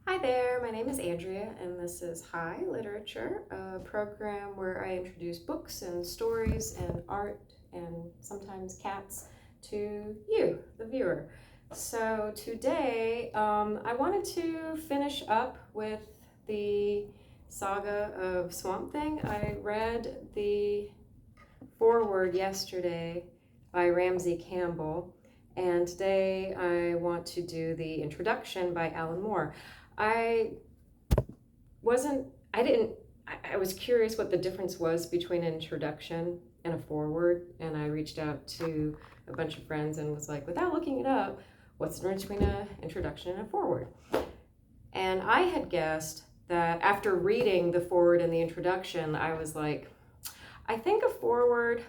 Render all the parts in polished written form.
Hi there, my name is Andrea, and this is High Literature, a program where I introduce books and stories and art and sometimes cats to you, the viewer. So today, I wanted to finish up with the Saga of Swamp Thing. I read the foreword yesterday by Ramsey Campbell, and today I want to do the introduction by Alan Moore. I wasn't, I didn't, I was curious what the difference was between an introduction and a foreword, and I reached out to a bunch of friends and was like, without looking it up, what's the difference between an introduction and a foreword? And I had guessed that after reading the foreword and the introduction, I was like, I think a foreword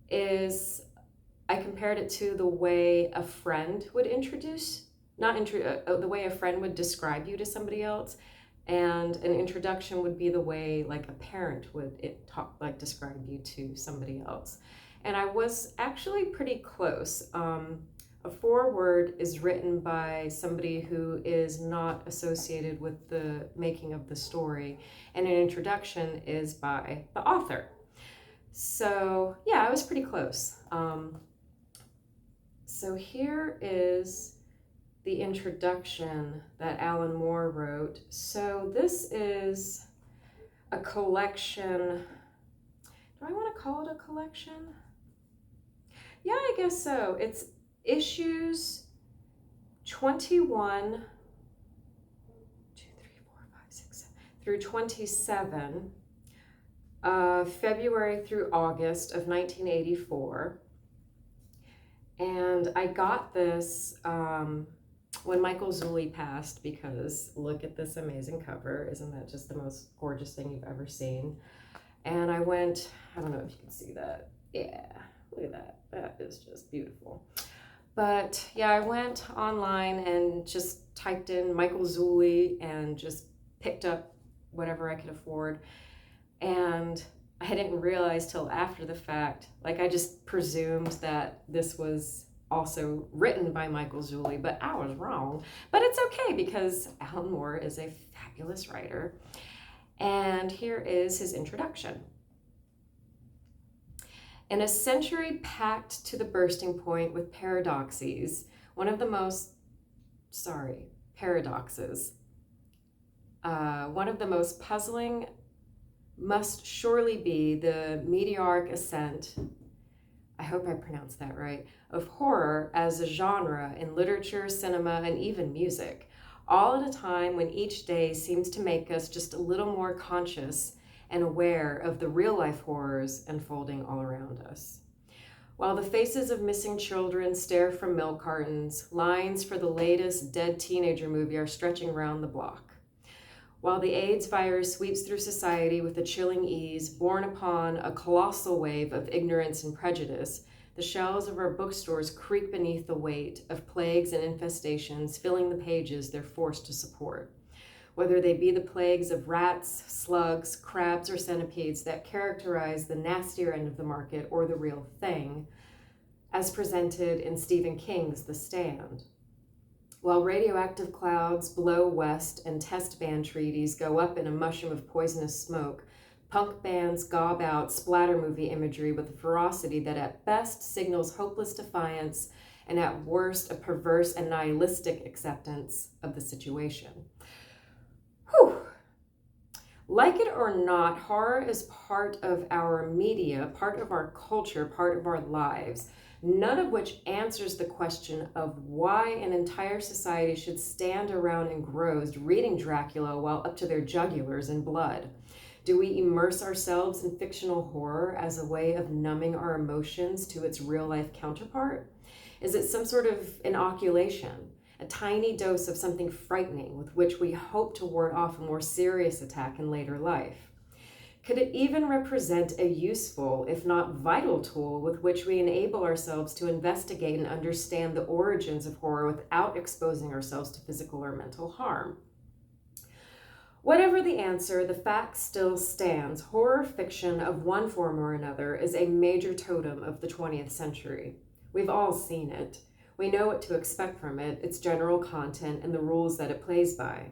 is, I compared it to the way a friend would introduce, the way a friend would describe you to somebody else. And an introduction would be the way like a parent would describe you to somebody else. And I was actually pretty close. A foreword is written by somebody who is not associated with the making of the story, and an introduction is by the author. So yeah, I was pretty close. So here is the introduction that Alan Moore wrote. So this is a collection. Do I want to call it a collection? Yeah, I guess so. It's issues 21, 2, 3, 4, 5, 6, 7, through 27, February through August of 1984. And I got this when Michael Zulli passed, because look at this amazing cover. Isn't that just the most gorgeous thing you've ever seen? And I went, I don't know if you can see that. Yeah, look at that. That is just beautiful. But yeah, I went online and just typed in Michael Zulli and just picked up whatever I could afford. And I didn't realize till after the fact, like I just presumed that this was also written by Michael Zulli, but I was wrong. But it's okay because Alan Moore is a fabulous writer. And here is his introduction. In a century packed to the bursting point with paradoxes, one of the most puzzling must surely be the meteoric ascent, I hope I pronounced that right, of horror as a genre in literature, cinema, and even music, all at a time when each day seems to make us just a little more conscious and aware of the real-life horrors unfolding all around us. While the faces of missing children stare from milk cartons, lines for the latest dead teenager movie are stretching around the block. While the AIDS virus sweeps through society with a chilling ease, borne upon a colossal wave of ignorance and prejudice, the shelves of our bookstores creak beneath the weight of plagues and infestations filling the pages they're forced to support. Whether they be the plagues of rats, slugs, crabs, or centipedes that characterize the nastier end of the market or the real thing, as presented in Stephen King's The Stand. While radioactive clouds blow west and test ban treaties go up in a mushroom of poisonous smoke, punk bands gob out splatter movie imagery with a ferocity that at best signals hopeless defiance and at worst a perverse and nihilistic acceptance of the situation. Whew. Like it or not, horror is part of our media, part of our culture, part of our lives, none of which answers the question of why an entire society should stand around engrossed reading Dracula while up to their jugulars in blood. Do we immerse ourselves in fictional horror as a way of numbing our emotions to its real-life counterpart? Is it some sort of inoculation, a tiny dose of something frightening with which we hope to ward off a more serious attack in later life? Could it even represent a useful, if not vital, tool with which we enable ourselves to investigate and understand the origins of horror without exposing ourselves to physical or mental harm? Whatever the answer, the fact still stands. Horror fiction of one form or another is a major totem of the 20th century. We've all seen it. We know what to expect from it, its general content, and the rules that it plays by.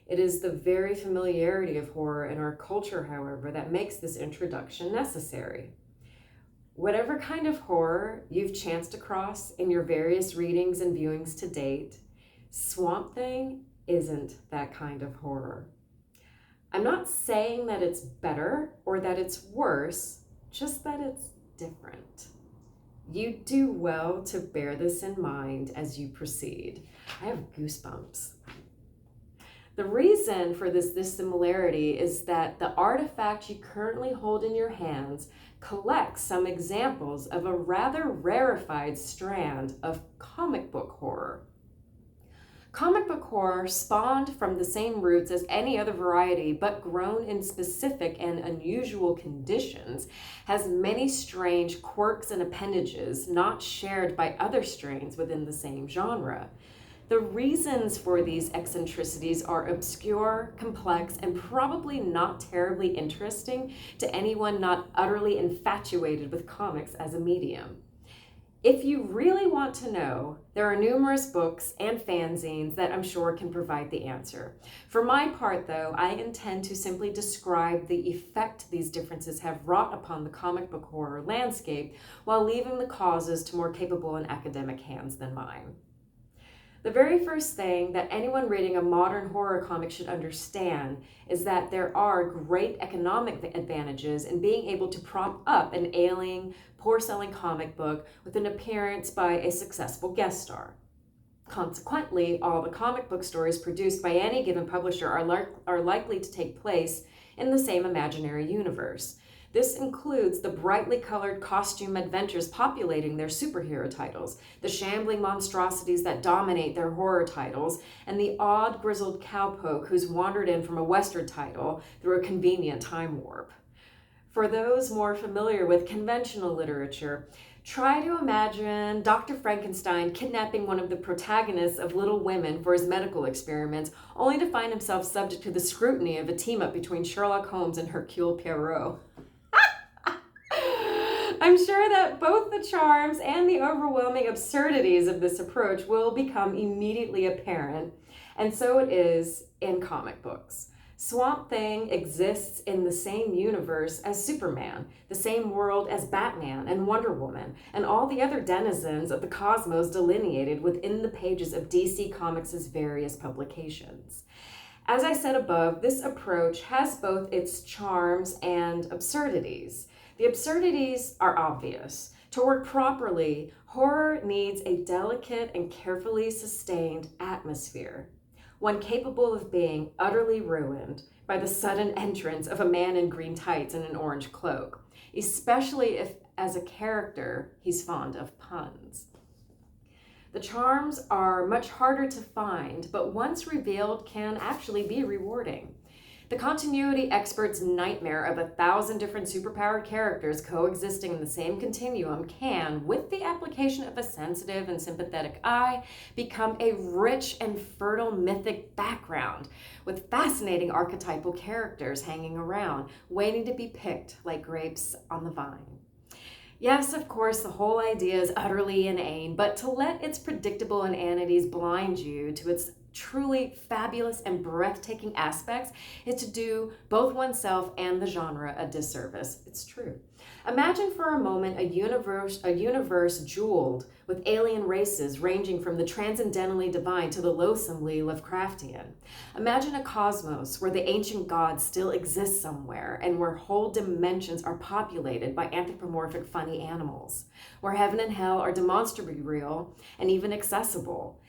It is the very familiarity of horror in our culture, however, that makes this introduction necessary. Whatever kind of horror you've chanced across in your various readings and viewings to date, Swamp Thing isn't that kind of horror. I'm not saying that it's better or that it's worse, just that it's different. You do well to bear this in mind as you proceed. I have goosebumps. The reason for this dissimilarity is that the artifact you currently hold in your hands collects some examples of a rather rarefied strand of comic book horror. Comic book horror spawned from the same roots as any other variety, but grown in specific and unusual conditions, has many strange quirks and appendages not shared by other strains within the same genre. The reasons for these eccentricities are obscure, complex, and probably not terribly interesting to anyone not utterly infatuated with comics as a medium. If you really want to know, there are numerous books and fanzines that I'm sure can provide the answer. For my part, though, I intend to simply describe the effect these differences have wrought upon the comic book horror landscape while leaving the causes to more capable and academic hands than mine. The very first thing that anyone reading a modern horror comic should understand is that there are great economic advantages in being able to prop up an ailing, poor-selling comic book with an appearance by a successful guest star. Consequently, all the comic book stories produced by any given publisher are likely to take place in the same imaginary universe. This includes the brightly colored costume adventures populating their superhero titles, the shambling monstrosities that dominate their horror titles, and the odd grizzled cowpoke who's wandered in from a Western title through a convenient time warp. For those more familiar with conventional literature, try to imagine Dr. Frankenstein kidnapping one of the protagonists of Little Women for his medical experiments, only to find himself subject to the scrutiny of a team-up between Sherlock Holmes and Hercule Poirot. I'm sure that both the charms and the overwhelming absurdities of this approach will become immediately apparent, and so it is in comic books. Swamp Thing exists in the same universe as Superman, the same world as Batman and Wonder Woman, and all the other denizens of the cosmos delineated within the pages of DC Comics' various publications. As I said above, this approach has both its charms and absurdities. The absurdities are obvious. To work properly, horror needs a delicate and carefully sustained atmosphere, one capable of being utterly ruined by the sudden entrance of a man in green tights and an orange cloak, especially if, as a character, he's fond of puns. The charms are much harder to find, but once revealed can actually be rewarding. The continuity expert's nightmare of 1,000 different superpowered characters coexisting in the same continuum can, with the application of a sensitive and sympathetic eye, become a rich and fertile mythic background with fascinating archetypal characters hanging around, waiting to be picked like grapes on the vine. Yes, of course, the whole idea is utterly inane, but to let its predictable inanities blind you to its truly fabulous and breathtaking aspects is to do both oneself and the genre a disservice. It's true. Imagine for a moment a universe jeweled with alien races ranging from the transcendently divine to the loathsomely Lovecraftian. Imagine a cosmos where the ancient gods still exist somewhere and where whole dimensions are populated by anthropomorphic funny animals, where heaven and hell are demonstrably real and even accessible,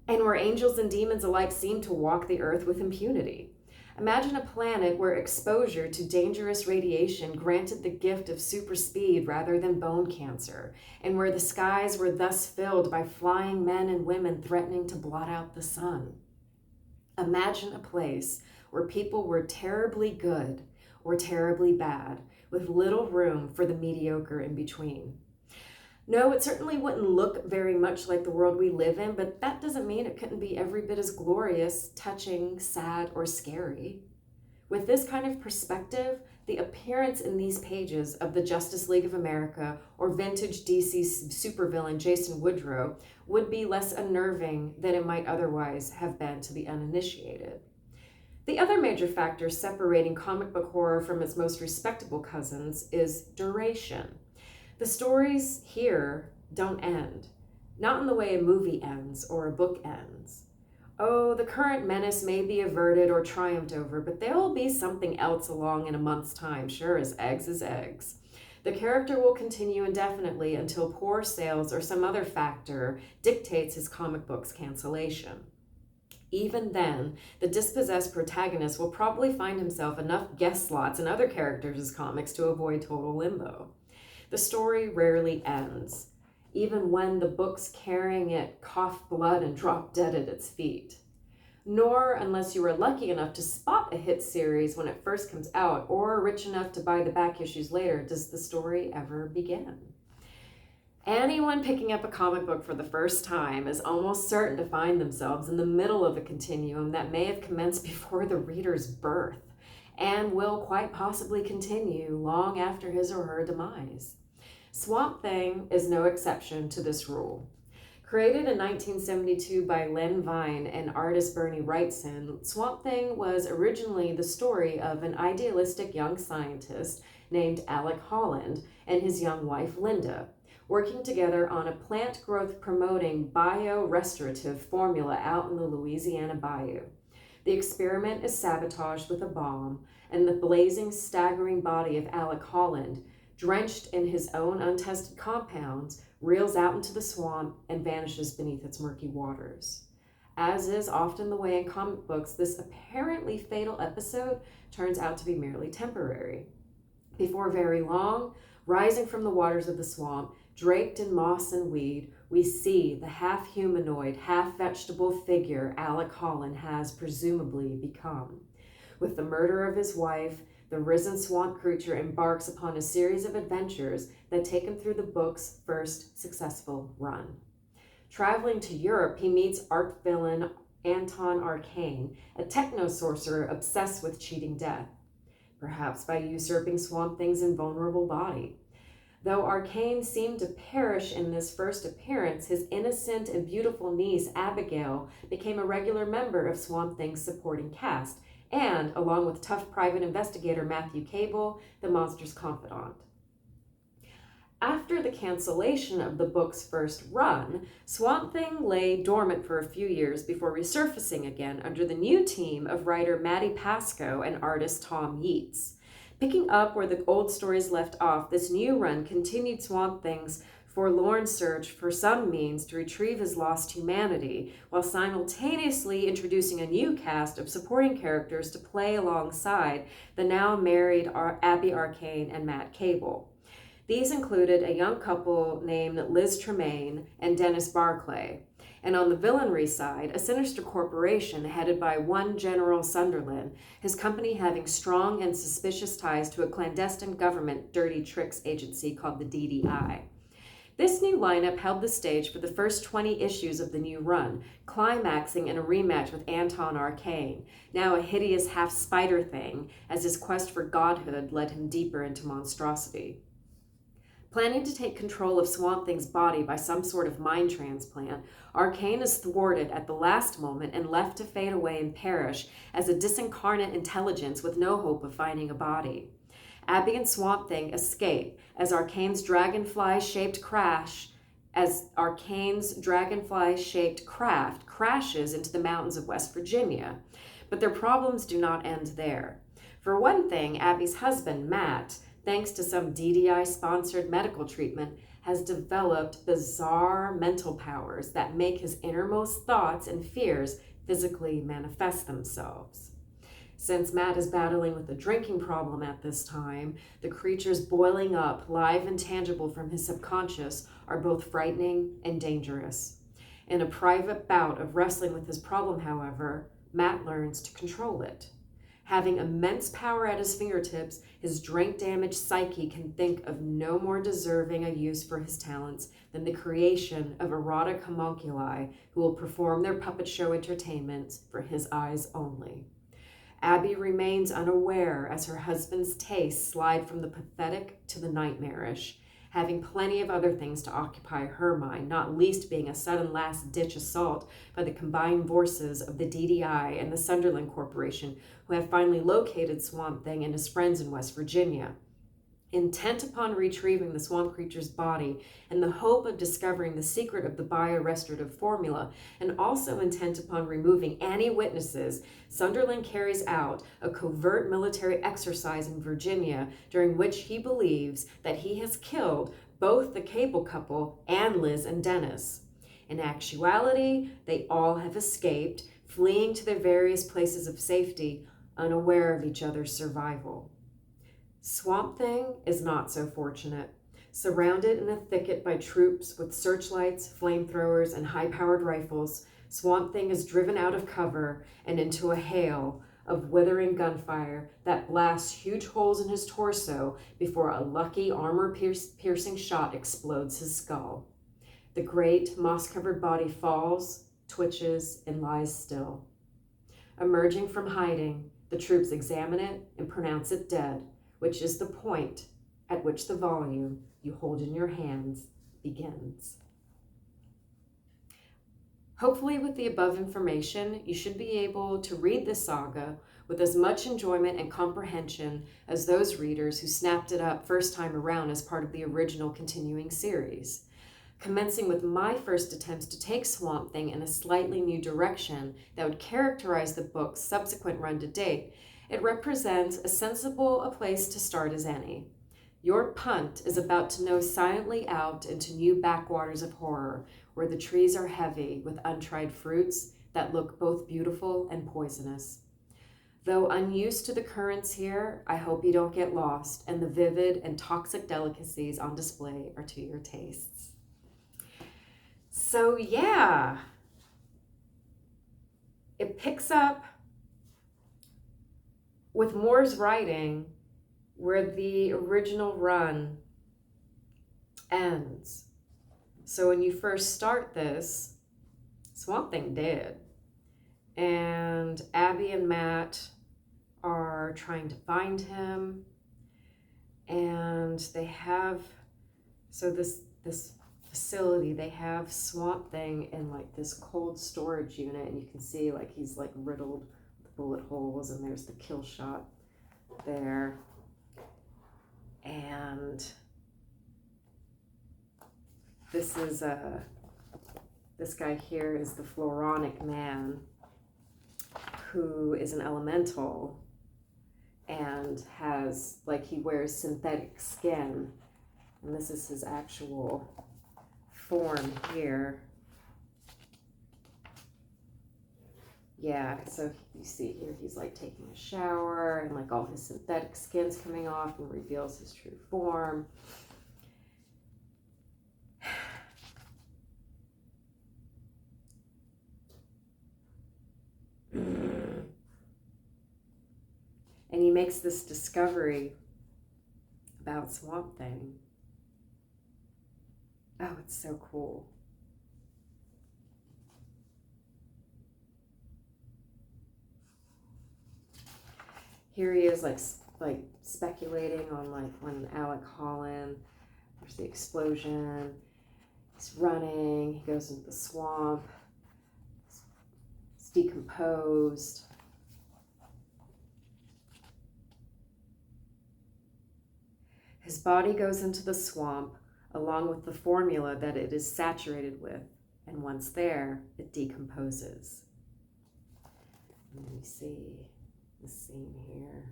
and where angels and demons alike seem to walk the earth with impunity. Imagine a planet where exposure to dangerous radiation granted the gift of super speed rather than bone cancer, and where the skies were thus filled by flying men and women threatening to blot out the sun. Imagine a place where people were terribly good or terribly bad, with little room for the mediocre in between. No, it certainly wouldn't look very much like the world we live in, but that doesn't mean it couldn't be every bit as glorious, touching, sad, or scary. With this kind of perspective, the appearance in these pages of the Justice League of America or vintage DC supervillain Jason Woodrow would be less unnerving than it might otherwise have been to the uninitiated. The other major factor separating comic book horror from its most respectable cousins is duration. The stories here don't end, not in the way a movie ends or a book ends. Oh, the current menace may be averted or triumphed over, but there will be something else along in a month's time, sure as eggs is eggs. The character will continue indefinitely until poor sales or some other factor dictates his comic book's cancellation. Even then, the dispossessed protagonist will probably find himself enough guest slots in other characters' comics to avoid total limbo. The story rarely ends, even when the books carrying it cough blood and drop dead at its feet. Nor, unless you are lucky enough to spot a hit series when it first comes out, or rich enough to buy the back issues later, does the story ever begin. Anyone picking up a comic book for the first time is almost certain to find themselves in the middle of a continuum that may have commenced before the reader's birth, and will quite possibly continue long after his or her demise. Swamp Thing is no exception to this rule. Created in 1972 by Len Wein and artist Bernie Wrightson, Swamp Thing was originally the story of an idealistic young scientist named Alec Holland and his young wife Linda, working together on a plant growth promoting bio-restorative formula out in the Louisiana bayou. The experiment is sabotaged with a bomb, and the blazing, staggering body of Alec Holland, drenched in his own untested compounds, reels out into the swamp and vanishes beneath its murky waters. As is often the way in comic books, this apparently fatal episode turns out to be merely temporary. Before very long, rising from the waters of the swamp, draped in moss and weed, we see the half-humanoid, half-vegetable figure Alec Holland has presumably become. With the murder of his wife, the risen swamp creature embarks upon a series of adventures that take him through the book's first successful run. Traveling to Europe, he meets art villain Anton Arcane, a techno-sorcerer obsessed with cheating death, perhaps by usurping Swamp Thing's invulnerable body. Though Arcane seemed to perish in this first appearance, his innocent and beautiful niece, Abigail, became a regular member of Swamp Thing's supporting cast, and, along with tough private investigator Matthew Cable, the monster's confidant. After the cancellation of the book's first run, Swamp Thing lay dormant for a few years before resurfacing again under the new team of writer Maddie Pascoe and artist Tom Yeats. Picking up where the old stories left off, this new run continued Swamp Thing's forlorn search for some means to retrieve his lost humanity, while simultaneously introducing a new cast of supporting characters to play alongside the now married Abby Arcane and Matt Cable. These included a young couple named Liz Tremaine and Dennis Barclay, and on the villainry side, a sinister corporation headed by one General Sunderland, his company having strong and suspicious ties to a clandestine government dirty tricks agency called the DDI. This new lineup held the stage for the first 20 issues of the new run, climaxing in a rematch with Anton Arcane, now a hideous half-spider thing, as his quest for godhood led him deeper into monstrosity. Planning to take control of Swamp Thing's body by some sort of mind transplant, Arcane is thwarted at the last moment and left to fade away and perish as a disincarnate intelligence with no hope of finding a body. Abby and Swamp Thing escape as Arcane's dragonfly-shaped craft crashes into the mountains of West Virginia. But their problems do not end there. For one thing, Abby's husband, Matt, thanks to some DDI-sponsored medical treatment, has developed bizarre mental powers that make his innermost thoughts and fears physically manifest themselves. Since Matt is battling with a drinking problem at this time, the creatures boiling up, live and tangible from his subconscious, are both frightening and dangerous. In a private bout of wrestling with his problem, however, Matt learns to control it. Having immense power at his fingertips, his drink-damaged psyche can think of no more deserving a use for his talents than the creation of erotic homunculi who will perform their puppet show entertainments for his eyes only. Abby remains unaware as her husband's tastes slide from the pathetic to the nightmarish, having plenty of other things to occupy her mind, not least being a sudden last-ditch assault by the combined forces of the DDI and the Sunderland Corporation, who have finally located Swamp Thing and his friends in West Virginia. Intent upon retrieving the swamp creature's body in the hope of discovering the secret of the biorestorative formula, and also intent upon removing any witnesses, Sunderland carries out a covert military exercise in Virginia during which he believes that he has killed both the Cable couple and Liz and Dennis. In actuality, they all have escaped, fleeing to their various places of safety, unaware of each other's survival. Swamp Thing is not so fortunate. Surrounded in a thicket by troops with searchlights, flamethrowers, and high-powered rifles, Swamp Thing is driven out of cover and into a hail of withering gunfire that blasts huge holes in his torso before a lucky armor-piercing shot explodes his skull. The great moss-covered body falls, twitches, and lies still. Emerging from hiding, the troops examine it and pronounce it dead, which is the point at which the volume you hold in your hands begins. Hopefully, with the above information, you should be able to read this saga with as much enjoyment and comprehension as those readers who snapped it up first time around as part of the original continuing series. Commencing with my first attempts to take Swamp Thing in a slightly new direction that would characterize the book's subsequent run to date, it represents as sensible a place to start as any. Your punt is about to nose silently out into new backwaters of horror, where the trees are heavy with untried fruits that look both beautiful and poisonous. Though unused to the currents here, I hope you don't get lost, and the vivid and toxic delicacies on display are to your tastes. So yeah, it picks up with Moore's writing where the original run ends. So when you first start this, Swamp Thing dead. And Abby and Matt are trying to find him. And they have, so this facility, they have Swamp Thing in like this cold storage unit, and you can see like he's like riddled with bullet holes, and there's the kill shot there. And this is this guy here is the Floronic Man, who is an elemental and has, like, he wears synthetic skin, and this is his actual form here. Yeah, so you see here he's like taking a shower, and like all his synthetic skin's coming off and reveals his true form. And he makes this discovery about Swamp Thing. Oh, it's so cool. Here he is, like speculating on like when Alec Holland, there's the explosion, he's running, he goes into the swamp, it's decomposed. His body goes into the swamp along with the formula that it is saturated with, and once there, it decomposes. And then you see the scene here.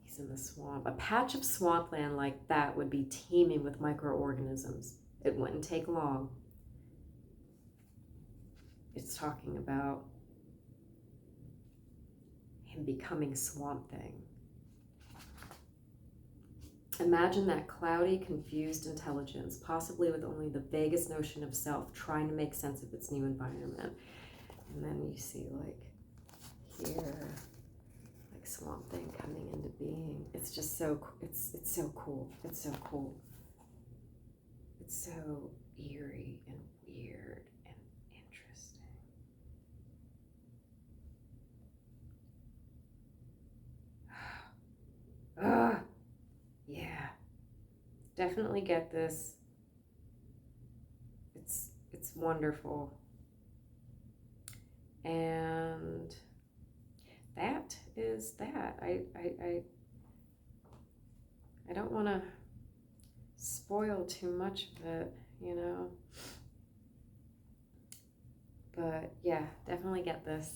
He's in the swamp. A patch of swampland like that would be teeming with microorganisms. It wouldn't take long. It's talking about him becoming Swamp Thing. Imagine that cloudy, confused intelligence, possibly with only the vaguest notion of self, trying to make sense of its new environment. And then you see, like, here, like Swamp Thing coming into being. It's just so, it's so cool. It's so cool. It's so eerie and weird and interesting. definitely get this. It's wonderful. And that is that. I don't want to spoil too much of it, you know. But yeah, definitely get this.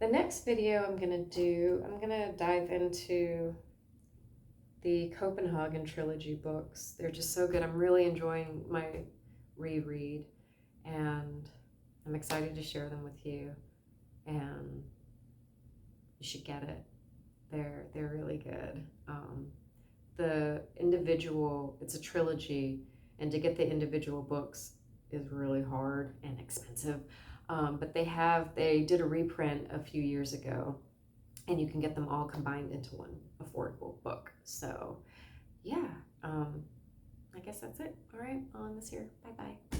The next video I'm gonna dive into the Copenhagen trilogy books. They're just so good. I'm really enjoying my reread, and I'm excited to share them with you. And you should get it. They're really good. It's a trilogy, and to get the individual books is really hard and expensive. But they did a reprint a few years ago, and you can get them all combined into one affordable book. So yeah, I guess that's it. All right, I'll end this here. Bye-bye.